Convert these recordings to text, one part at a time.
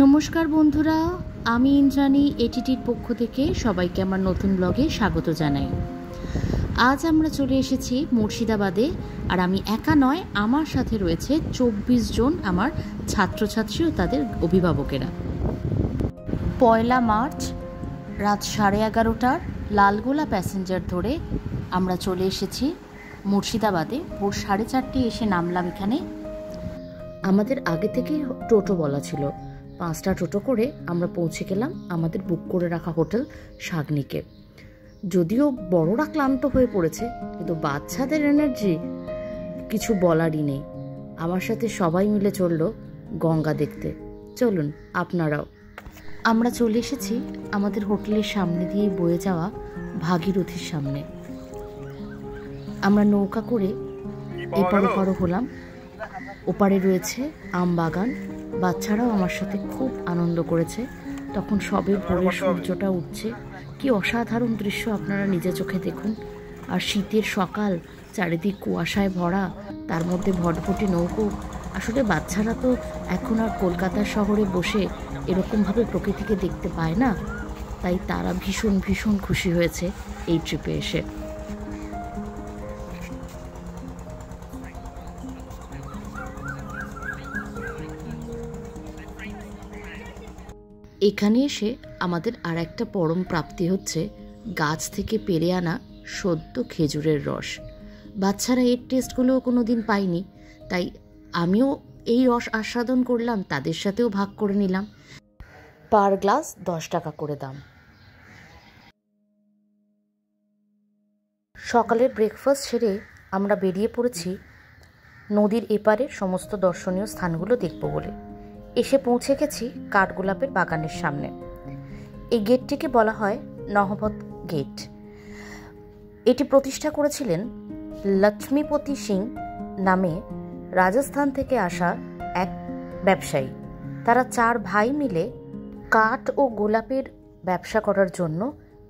নমস্কার বন্ধুরা, আমি ইন্দ্রাণী এটিটির পক্ষ থেকে সবাইকে আমার নতুন ব্লগে স্বাগত জানাই। আজ আমরা চলে এসেছি মুর্শিদাবাদে, আর আমি একা নয়, আমার সাথে রয়েছে 24 জন আমার ছাত্রছাত্রী ও তাদের অভিভাবকেরা। 1 মার্চ রাত 11:30টার লালগোলা প্যাসেঞ্জার ধরে আমরা চলে এসেছি মুর্শিদাবাদে। ভোর 4:30টায় এসে নামলাম এখানে। আমাদের আগে থেকে টোটো বলা ছিল, 5টা টোটো করে আমরা পৌঁছে গেলাম আমাদের বুক করে রাখা হোটেল শাগনিকে। যদিও বড়রা ক্লান্ত হয়ে পড়েছে, কিন্তু বাচ্চাদের এনার্জি কিছু বলারই নেই। আমার সাথে সবাই মিলে চলল গঙ্গা দেখতে। চলুন আপনারাও। আমরা চলে এসেছি আমাদের হোটেলের সামনে দিয়ে বয়ে যাওয়া ভাগীরথীর সামনে। আমরা নৌকা করে এপার ওপারও হলাম। ওপারে রয়েছে আম বাগান। বাচ্চারাও আমার সাথে খুব আনন্দ করেছে। তখন সবে ভোরের সূর্যটা উঠছে। কি অসাধারণ দৃশ্য, আপনারা নিজে চোখে দেখুন। আর শীতের সকাল, চারিদিক কুয়াশায় ভরা, তার মধ্যে ভটভটি নৌকো। আসলে বাচ্চারা তো এখন আর কলকাতা শহরে বসে এরকমভাবে প্রকৃতিকে দেখতে পায় না, তাই তারা ভীষণ ভীষণ খুশি হয়েছে এই ট্রিপে এসে। এখানে এসে আমাদের আর একটা পরম প্রাপ্তি হচ্ছে গাছ থেকে পেরে আনা সদ্য খেজুরের রস। বাচ্চারা এর টেস্টগুলোও কোনো দিন পায়নি, তাই আমিও এই রস আস্বাদন করলাম, তাদের সাথেও ভাগ করে নিলাম। পার গ্লাস 10 টাকা করে দাম। সকালের ব্রেকফাস্ট সেরে আমরা বেরিয়ে পড়েছি নদীর এপারের সমস্ত দর্শনীয় স্থানগুলো দেখব বলে। এসে পৌঁছে গেছি কাঠগোলাপের বাগানের সামনে। এই গেটটিকে বলা হয় নহবত গেট। এটি প্রতিষ্ঠা করেছিলেন লক্ষ্মীপতি সিং নামে রাজস্থান থেকে আসা এক ব্যবসায়ী। তারা 4 ভাই মিলে কাঠ ও গোলাপের ব্যবসা করার জন্য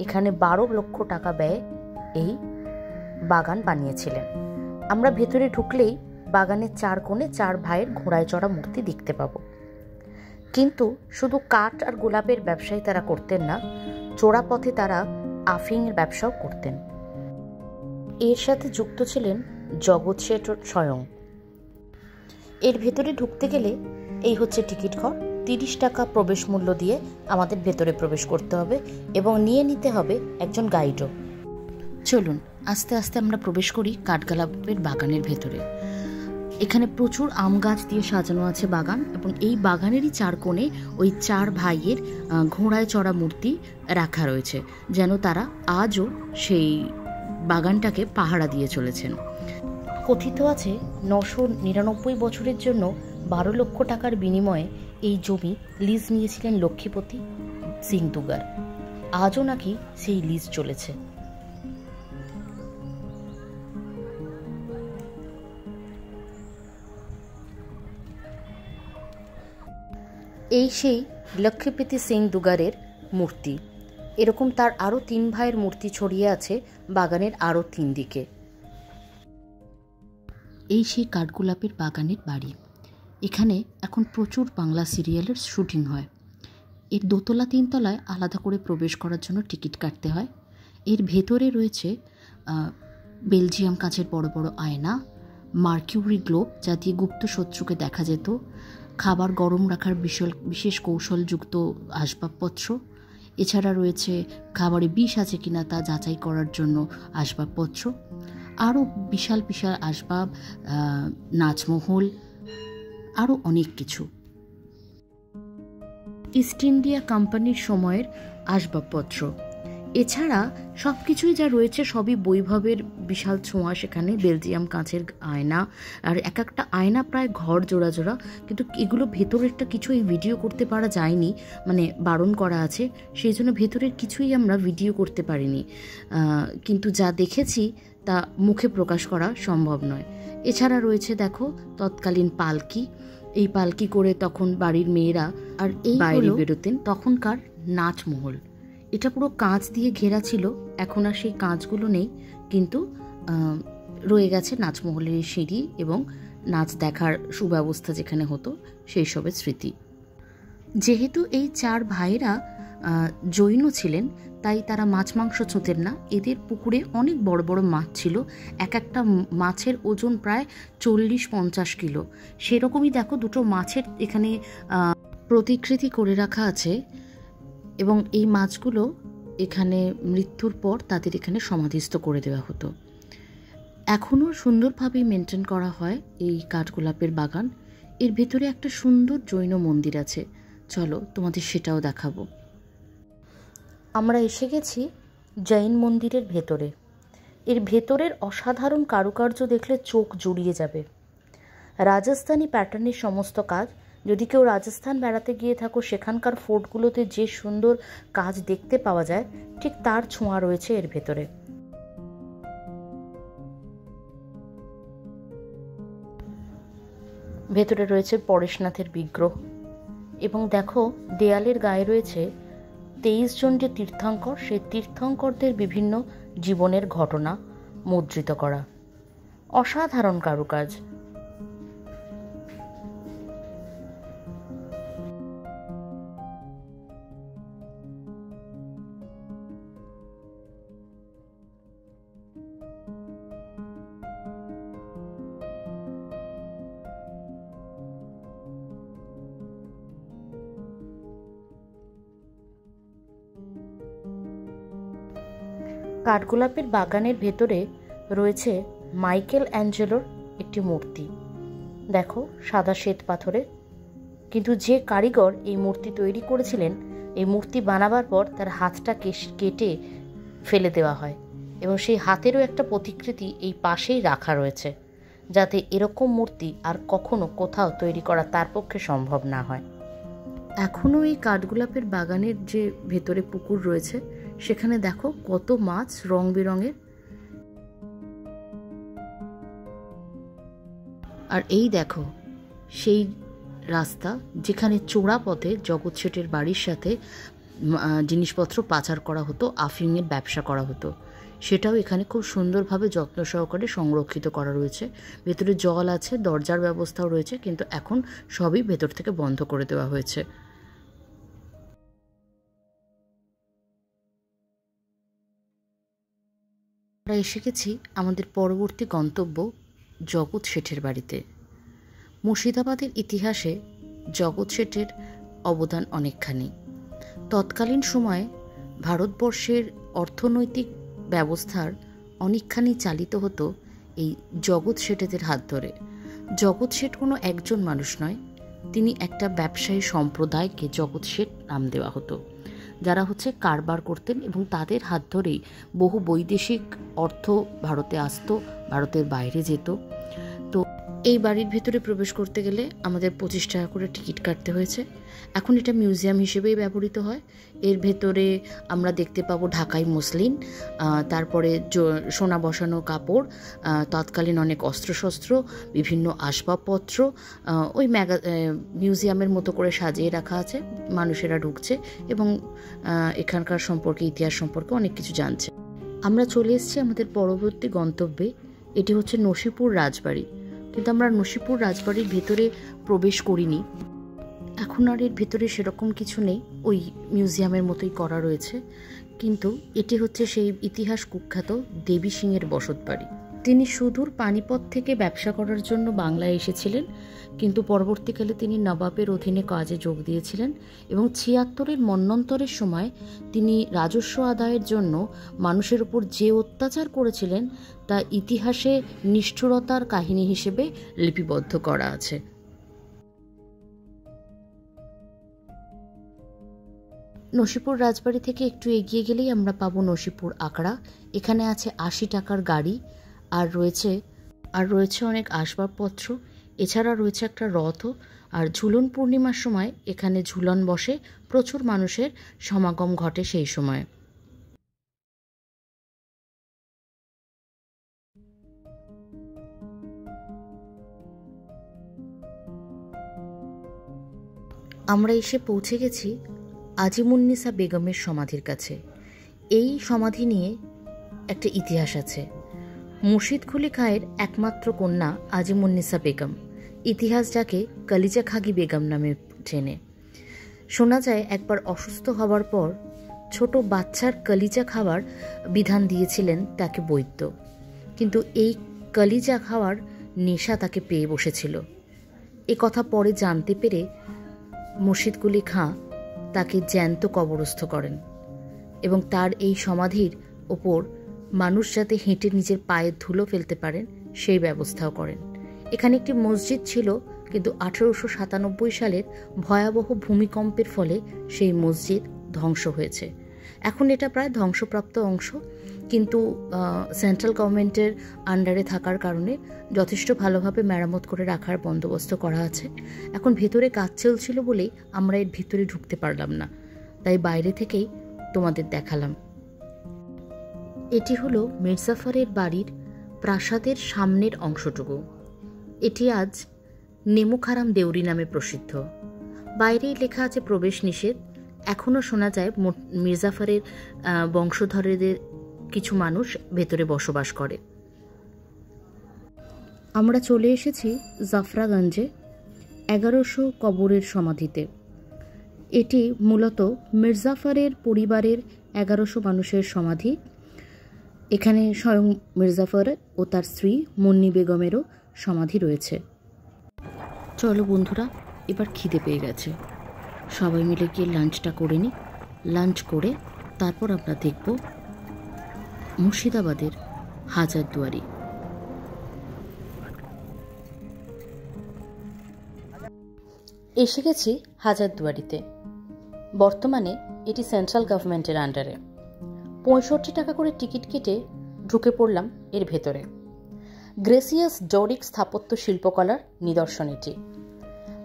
এখানে 12 লক্ষ টাকা ব্যয়ে এই বাগান বানিয়েছিলেন। আমরা ভেতরে ঢুকলেই বাগানের 4 কোণে 4 ভাইয়ের ঘোড়ায় চড়া মূর্তি দেখতে পাবো। কিন্তু শুধু কাঠ আর গোলাপের ব্যবসাই তারা করতেন না, চোরা পথে তারা আফিংয়ের ব্যবসাও করতেন। এর সাথে যুক্ত ছিলেন জগৎ শেঠ স্বয়ং। এর ভেতরে ঢুকতে গেলে এই হচ্ছে টিকিট ঘর। 30 টাকা প্রবেশ মূল্য দিয়ে আমাদের ভেতরে প্রবেশ করতে হবে এবং নিয়ে নিতে হবে একজন গাইডও। চলুন আস্তে আস্তে আমরা প্রবেশ করি কাঠগোলাপের বাগানের ভেতরে। এখানে প্রচুর আম গাছ দিয়ে সাজানো আছে বাগান, এবং এই বাগানেরই 4 কোণে ওই 4 ভাইয়ের ঘোড়ায় চড়া মূর্তি রাখা রয়েছে, যেন তারা আজও সেই বাগানটাকে পাহারা দিয়ে চলেছেন। কথিত আছে 999 বছরের জন্য 12 লক্ষ টাকার বিনিময়ে এই জমি লিজ নিয়েছিলেন লক্ষ্মীপতি সিং দুগার। আজও নাকি সেই লিজ চলেছে। এই সেই লক্ষ্মীপতি সিং দুগারের মূর্তি। এরকম তার আরও 3 ভাইয়ের মূর্তি ছড়িয়ে আছে বাগানের আরও 3 দিকে। এই সেই কাঠগোলাপের বাগানের বাড়ি। এখানে এখন প্রচুর বাংলা সিরিয়ালের শুটিং হয়। এর দোতলা 3 তলায় আলাদা করে প্রবেশ করার জন্য টিকিট কাটতে হয়। এর ভেতরে রয়েছে বেলজিয়াম কাচের বড় বড় আয়না, মার্কিউরি গ্লোব যা দিয়ে গুপ্ত শত্রুকে দেখা যেত, খাবার গরম রাখার বিশেষ কৌশলযুক্ত আসবাবপত্র। এছাড়া রয়েছে খাবারে বিষ আছে কিনা তা যাচাই করার জন্য আসবাবপত্র, আরও বিশাল বিশাল আসবাব, নাচমহল, আরও অনেক কিছু। ইস্ট ইন্ডিয়া কোম্পানির সময়ের আসবাবপত্র। এছাড়া সব কিছুই যা রয়েছে সবই বৈভবের বিশাল ছোঁয়া। সেখানে বেলজিয়াম কাঁচের আয়না, আর এক একটা আয়না প্রায় ঘর জোড়া জোড়া, কিন্তু এগুলো ভেতরেরটা কিছু এই ভিডিও করতে পারা যায়নি, মানে বারণ করা আছে, সেই জন্য ভেতরের কিছুই আমরা ভিডিও করতে পারিনি। কিন্তু যা দেখেছি তা মুখে প্রকাশ করা সম্ভব নয়। এছাড়া রয়েছে দেখো তৎকালীন পালকি। এই পালকি করে তখন বাড়ির মেয়েরা আর এই বাইরে বেরোতেন। তখনকার নাচমহল, এটা পুরো কাঁচ দিয়ে ঘেরা ছিল। এখন আর সেই কাঁচগুলো নেই, কিন্তু রয়ে গেছে নাচমহলের সিঁড়ি এবং নাচ দেখার সুব্যবস্থা যেখানে হতো সেই সবের স্মৃতি। যেহেতু এই 4 ভাইরা জৈন ছিলেন, তাই তারা মাছ মাংস ছুঁতেন না। এদের পুকুরে অনেক বড় বড় মাছ ছিল, এক একটা মাছের ওজন প্রায় 40-50 কিলো। সেরকমই দেখো দুটো মাছের এখানে প্রতিকৃতি করে রাখা আছে, এবং এই মাছগুলো এখানে মৃত্যুর পর তাদের এখানে সমাধিস্থ করে দেওয়া হতো। এখনও সুন্দরভাবে মেনটেন করা হয় এই কাঠগোলাপের বাগান। এর ভেতরে একটা সুন্দর জৈন মন্দির আছে, চলো তোমাদের সেটাও দেখাবো। আমরা এসে গেছি জৈন মন্দিরের ভেতরে। এর ভেতরের অসাধারণ কারুকার্য দেখলে চোখ জুড়িয়ে যাবে। রাজস্থানি প্যাটার্নের সমস্ত কাজ। যদি কেউ রাজস্থান বেড়াতে গিয়ে থাকো, সেখানকার ফোর্টগুলোতে যে সুন্দর কাজ দেখতে পাওয়া যায়, ঠিক তার ছোঁয়া রয়েছে এর ভেতরে। ভেতরে রয়েছে পরেশনাথের বিগ্রহ, এবং দেখো দেয়ালের গায়ে রয়েছে 23 জন যে তীর্থঙ্কর, সেই তীর্থঙ্করদের বিভিন্ন জীবনের ঘটনা মুদ্রিত করা। অসাধারণ কারুকাজ। কাঠগোলাপের বাগানের ভেতরে রয়েছে মাইকেল অ্যাঞ্জেলোর একটি মূর্তি। দেখো সাদা শ্বেত পাথরের, কিন্তু যে কারিগর এই মূর্তি তৈরি করেছিলেন, এই মূর্তি বানাবার পর তার হাতটা কেটে ফেলে দেওয়া হয়, এবং সেই হাতেরও একটা প্রতিকৃতি এই পাশেই রাখা রয়েছে, যাতে এরকম মূর্তি আর কখনো কোথাও তৈরি করা তার পক্ষে সম্ভব না হয়। এখনও এই কাঠগোলাপের বাগানের যে ভেতরে পুকুর রয়েছে, সেখানে দেখো কত মাছ রং বেরঙের। আর এই দেখো সেই রাস্তা যেখানে চোরা পথে জগৎ শেঠের বাড়ির সাথে জিনিসপত্র পাচার করা হতো, আফিংয়ের ব্যবসা করা হতো, সেটাও এখানে খুব সুন্দরভাবে যত্ন সহকারে সংরক্ষিত করা রয়েছে। ভেতরে জল আছে, দরজার ব্যবস্থাও রয়েছে, কিন্তু এখন সবই ভেতর থেকে বন্ধ করে দেওয়া হয়েছে। আমরা এসে গেছি আমাদের পরবর্তী গন্তব্য জগৎ শেঠের বাড়িতে। মুর্শিদাবাদের ইতিহাসে জগৎ শেঠের অবদান অনেকখানি। তৎকালীন সময়ে ভারতবর্ষের অর্থনৈতিক ব্যবস্থার অনেকখানি চালিত হতো এই জগৎ শেঠেদের হাত ধরে। জগৎ শেঠ কোনো একজন মানুষ নয়, তিনি একটা ব্যবসায়ী সম্প্রদায়কে জগৎ শেঠ নাম দেওয়া হতো, যারা হচ্ছে কারবার করতেন, এবং তাদের হাত ধরেই বহু বৈদেশিক অর্থ ভারতে আসতো, ভারতের বাইরে যেত। তো এই বাড়ির ভেতরে প্রবেশ করতে গেলে আমাদের 25 টাকা করে টিকিট কাটতে হয়েছে। এখন এটা মিউজিয়াম হিসেবেই ব্যবহৃত হয়। এর ভেতরে আমরা দেখতে পাবো ঢাকাই মসলিন, তারপরে সোনা বসানো কাপড়, তৎকালীন অনেক অস্ত্রশস্ত্র, বিভিন্ন আসবাবপত্র ওই মিউজিয়ামের মতো করে সাজিয়ে রাখা আছে। মানুষেরা ঢুকছে এবং এখানকার সম্পর্কে, ইতিহাস সম্পর্কে অনেক কিছু জানছে। আমরা চলে এসেছি আমাদের পরবর্তী গন্তব্যে। এটি হচ্ছে নসিপুর রাজবাড়ি, কিন্তু আমরা নসিপুর রাজবাড়ির ভেতরে প্রবেশ করিনি। এখন আর এর ভেতরে সেরকম কিছু নেই, ওই মিউজিয়ামের মতোই করা রয়েছে। কিন্তু এটি হচ্ছে সেই ইতিহাস কুখ্যাত দেবী সিংয়ের বসত বাড়ি। তিনি সুদূর পানিপথ থেকে ব্যবসা করার জন্য বাংলায় এসেছিলেন, কিন্তু পরবর্তীকালে তিনি নবাবের অধীনে কাজে যোগ দিয়েছিলেন, এবং 76-এর মন্বন্তরের সময় তিনি রাজস্ব আদায়ের জন্য মানুষের উপর যে অত্যাচার করেছিলেন তা ইতিহাসে নিষ্ঠুরতার কাহিনী হিসেবে লিপিবদ্ধ করা আছে। নসিপুর রাজবাড়ি থেকে একটু এগিয়ে গেলেই আমরা পাবো নসিপুর আখড়া। এখানে আছে 80 টাকার গাড়ি, আর রয়েছে অনেক আসবাবপত্র। এছাড়া রয়েছে একটা রথও, আর ঝুলন পূর্ণিমার সময় এখানে ঝুলন বসে, প্রচুর মানুষের সমাগম ঘটে সেই সময়। আমরা এসে পৌঁছে গেছি আজিমুন্নিসা বেগমের সমাধির কাছে। এই সমাধি নিয়ে একটা ইতিহাস আছে। মুর্শিদ কুলি খাঁয়ের একমাত্র কন্যা আজিমুন্নিসা বেগম, ইতিহাস যাকে কালিজা খাগি বেগম নামে চেনে। শোনা যায় একবার অসুস্থ হওয়ার পর ছোট বাচ্চার কলিজা খাওয়ার বিধান দিয়েছিলেন তাকে বৈদ্য, কিন্তু এই কলিজা খাওয়ার নেশা তাকে পেয়ে বসেছিল। এ কথা পরে জানতে পেরে মুর্শিদ কুলি খাঁ তাকে জ্যান্ত কবরস্থ করেন এবং তার এই সমাধির ওপর মানুষ যাতে হেঁটে নিজের পায়ের ধুলো ফেলতে পারেন সেই ব্যবস্থাও করেন। এখানে একটি মসজিদ ছিল, কিন্তু 1897 সালের ভয়াবহ ভূমিকম্পের ফলে সেই মসজিদ ধ্বংস হয়েছে। এখন এটা প্রায় ধ্বংসপ্রাপ্ত অংশ, কিন্তু সেন্ট্রাল গভর্নমেন্টের আন্ডারে থাকার কারণে যথেষ্ট ভালোভাবে মেরামত করে রাখার বন্দোবস্ত করা আছে। এখন ভেতরে কাজ চলছিল বলেই আমরা এর ভিতরে ঢুকতে পারলাম না, তাই বাইরে থেকেই তোমাদের দেখালাম। এটি হলো মির্জাফরের বাড়ির প্রাসাদের সামনের অংশটুকু। এটি আজ নেমুখারাম দেউরি নামে প্রসিদ্ধ। বাইরেই লেখা আছে প্রবেশ নিষেধ। এখনও শোনা যায় মির্জাফরের বংশধরদের কিছু মানুষ ভেতরে বসবাস করে। আমরা চলে এসেছি জাফরাগঞ্জে 1100 কবরের সমাধিতে। এটি মূলত মির্জাফরের পরিবারের 1100 মানুষের সমাধি। এখানে স্বয়ং মির্জাফর ও তার স্ত্রী মুন্নি বেগমেরও সমাধি রয়েছে। চলো বন্ধুরা, এবার খিদে পেয়ে গেছে, সবাই মিলে গিয়ে লাঞ্চটা করে নিই। লাঞ্চ করে তারপর আমরা দেখব মুর্শিদাবাদের হাজারদুয়ারি। এসে গেছি হাজারদুয়ারিতে। বর্তমানে এটি সেন্ট্রাল গভর্নমেন্টের আন্ডারে। 65 টাকা করে টিকিট কেটে ঢুকে পড়লাম এর ভেতরে। গ্রেসিয়াস ডরিক স্থাপত্য শিল্পকলার নিদর্শন এটি।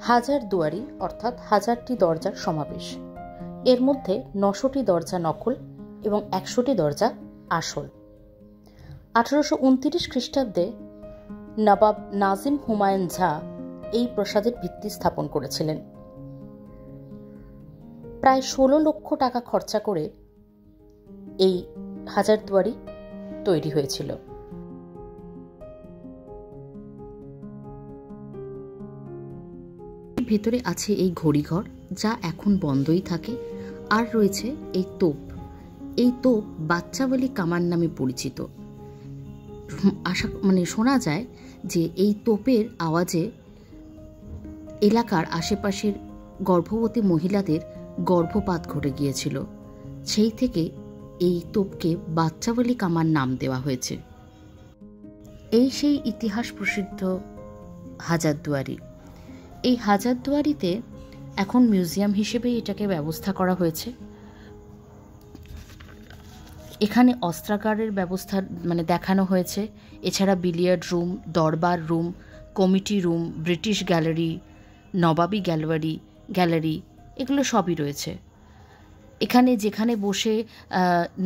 হাজারদুয়ারি অর্থাৎ 1000টি দরজার সমাবেশ। এর মধ্যে 900টি দরজা নকল এবং 100টি দরজা আসল। 1829 খ্রিস্টাব্দে নবাব নাজিম হুমায়ুন ঝা এই প্রাসাদের ভিত্তি স্থাপন করেছিলেন। প্রায় 16 লক্ষ টাকা খরচা করে এই হাজারদুয়ারি তৈরি হয়েছিল। ভেতরে আছে এই ঘড়িঘর, যা এখন বন্ধই থাকে। আর রয়েছে এই তোপ। এই তোপ বাচ্চাওয়ালি কামান নামে পরিচিত। শোনা যায় যে এই তোপের আওয়াজে এলাকার আশেপাশের গর্ভবতী মহিলাদের গর্ভপাত ঘটে গিয়েছিল। সেই থেকে এই তোপকে বাচ্চাওয়ালি কামান নাম দেওয়া হয়েছে। এই সেই ইতিহাস প্রসিদ্ধ হাজারদুয়ারি। এই হাজারদুয়ারিতে এখন মিউজিয়াম হিসেবে এটাকে ব্যবস্থা করা হয়েছে। এখানে অস্ত্রাগারের ব্যবস্থা দেখানো হয়েছে। এছাড়া বিলিয়ার্ড রুম, দরবার room, committee room, British gallery, নবাবী গ্যালারি এগুলো সবই রয়েছে। এখানে যেখানে বসে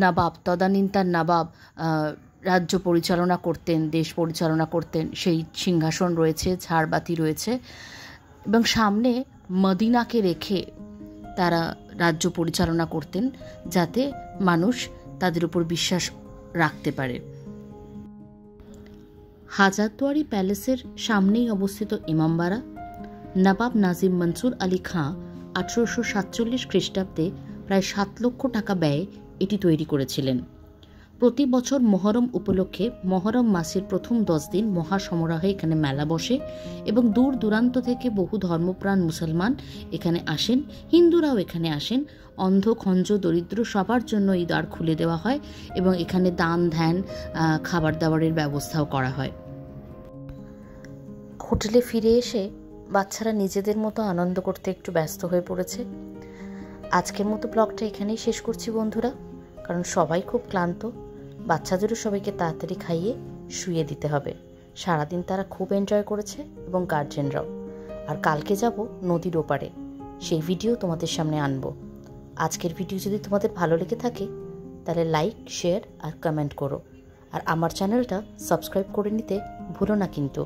নবাব, তদানীন্তন নবাব রাজ্য পরিচালনা করতেন, দেশ পরিচালনা করতেন, সেই সিংহাসন রয়েছে, ঝাড়বাতি রয়েছে এবং সামনে মদিনাকে রেখে তারা রাজ্য পরিচালনা করতেন, যাতে মানুষ তাদের উপর বিশ্বাস রাখতে পারে। হাজারদুয়ারি প্যালেসের সামনেই অবস্থিত ইমামবাড়া। নবাব নাজিম মনসুর আলী খাঁ 1847 খ্রিস্টাব্দে প্রায় 7 লক্ষ টাকা ব্যয়ে এটি তৈরি করেছিলেন। প্রতি বছর মহরম উপলক্ষে মহরম মাসের প্রথম 10 দিন মহাসমারোহে এখানে মেলা বসে এবং দূর দূরান্ত থেকে বহু ধর্মপ্রাণ মুসলমান এখানে আসেন, হিন্দুরাও এখানে আসেন। অন্ধ, খঞ্জ, দরিদ্র সবার জন্য এই দ্বার খুলে দেওয়া হয় এবং এখানে দান ধ্যান, খাবার দাবারের ব্যবস্থাও করা হয়। হোটেলে ফিরে এসে বাচ্চারা নিজেদের মতো আনন্দ করতে একটু ব্যস্ত হয়ে পড়েছে। আজকের মতো ব্লগটা এখানেই শেষ করছি বন্ধুরা, কারণ সবাই খুব ক্লান্ত। বাচ্চাদেরও সবাইকে তাড়াতাড়ি খাইয়ে শুয়ে দিতে হবে। সারাদিন তারা খুব এনজয় করেছে এবং গার্জেনরাও। আর কালকে যাব নদীর ওপারে, সেই ভিডিও তোমাদের সামনে আনবো। আজকের ভিডিও যদি তোমাদের ভালো লেগে থাকে তাহলে লাইক, শেয়ার আর কমেন্ট করো। আর আমার চ্যানেলটা সাবস্ক্রাইব করে নিতে ভুলো না কিন্তু।